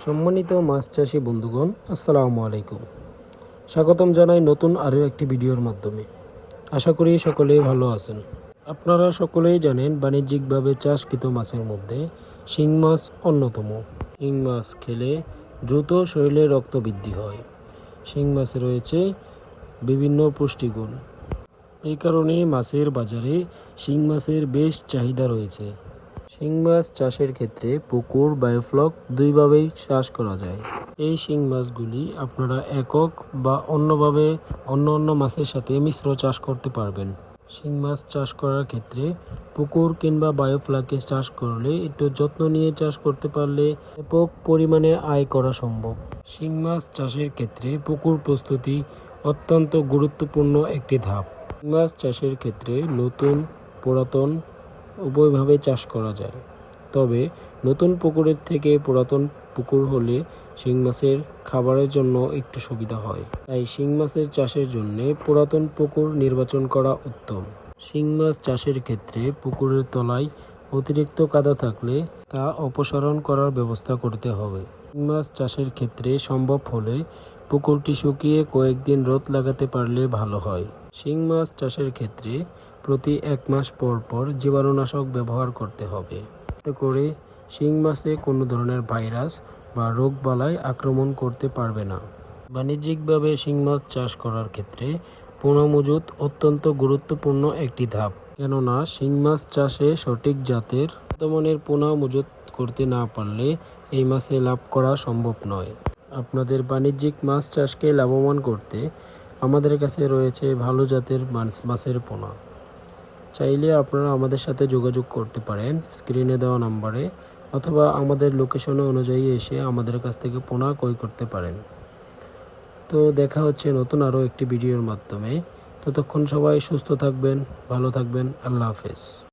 সম্মানিত মাছ চাষী বন্ধুগণ, আসসালামু আলাইকুম। স্বাগতম জানাই নতুন আরও একটি ভিডিওর মাধ্যমে। আশা করি সকলেই ভালো আছেন। আপনারা সকলেই জানেন, বাণিজ্যিকভাবে চাষকৃত মাছের মধ্যে শিং মাছ অন্যতম। শিং মাছ খেলে দ্রুত শরীরে রক্ত বৃদ্ধি হয়। শিং মাছে রয়েছে বিভিন্ন পুষ্টিগুণ। এই কারণে মাছের বাজারে শিং মাছের বেশ চাহিদা রয়েছে। শিং মাছ চাষের ক্ষেত্রে পুকুর, বায়োফ্লক দুইভাবেই চাষ করা যায়। এই শিং মাছগুলি আপনারা একক বা অন্যভাবে অন্য মাছের সাথে মিশ্র চাষ করতে পারবেন। শিং মাছ চাষ করার ক্ষেত্রে পুকুর কিংবা বায়োফ্লকে চাষ করলে একটু যত্ন নিয়ে চাষ করতে পারলে ব্যাপক পরিমাণে আয় করা সম্ভব। শিং মাছ চাষের ক্ষেত্রে পুকুর প্রস্তুতি অত্যন্ত গুরুত্বপূর্ণ একটি ধাপ। শিং মাছ চাষের ক্ষেত্রে নতুন, পুরাতন উভয়ভাবে চাষ করা যায়। তবে নতুন পুকুরের থেকে পুরাতন পুকুর হলে শিং মাছের খাবারের জন্য একটু সুবিধা হয়। তাই শিং মাছের চাষের জন্য পুরাতন পুকুর নির্বাচন করা উত্তম। শিং মাছ চাষের ক্ষেত্রে পুকুরের তলায় অতিরিক্ত কাদা থাকলে তা অপসারণ করার ব্যবস্থা করতে হবে। শিং মাছ চাষের ক্ষেত্রে সম্ভব হলে পুকুরটি শুকিয়ে কয়েকদিন রোদ লাগাতে পারলে ভালো হয়। শিং মাছ চাষের ক্ষেত্রে প্রতি 1 মাস পর পর জীবাণুনাশক ব্যবহার করতে হবে, এতে করে শিং মাছে কোনো ধরনের ভাইরাস বা রোগবালাই আক্রমণ করতে পারবে না। বাণিজ্যিকভাবে শিং মাছ চাষ করার ক্ষেত্রে পোনা মজুত অত্যন্ত গুরুত্বপূর্ণ একটি ধাপ। কেননা শিং মাছ চাষে সঠিক জাতের মানের পোনা মজুত করতে না পারলে এই মাছে লাভ করা সম্ভব নয়। আপনাদের বাণিজ্যিক মাছ চাষকে লাভবান করতে আমাদের কাছে রয়েছে ভালো জাতের মাছের পোনা। চাইলে আপনারা আমাদের সাথে যোগাযোগ করতে পারেন স্ক্রিনে দেওয়া নাম্বারে, অথবা আমাদের লোকেশনে অনুযায়ী এসে আমাদের কাছ থেকে পোনা ক্রয় করতে পারেন। তো দেখা হচ্ছে নতুন আরও একটি ভিডিওর মাধ্যমে। ততক্ষণ সবাই সুস্থ থাকবেন, ভালো থাকবেন। আল্লাহ হাফেজ।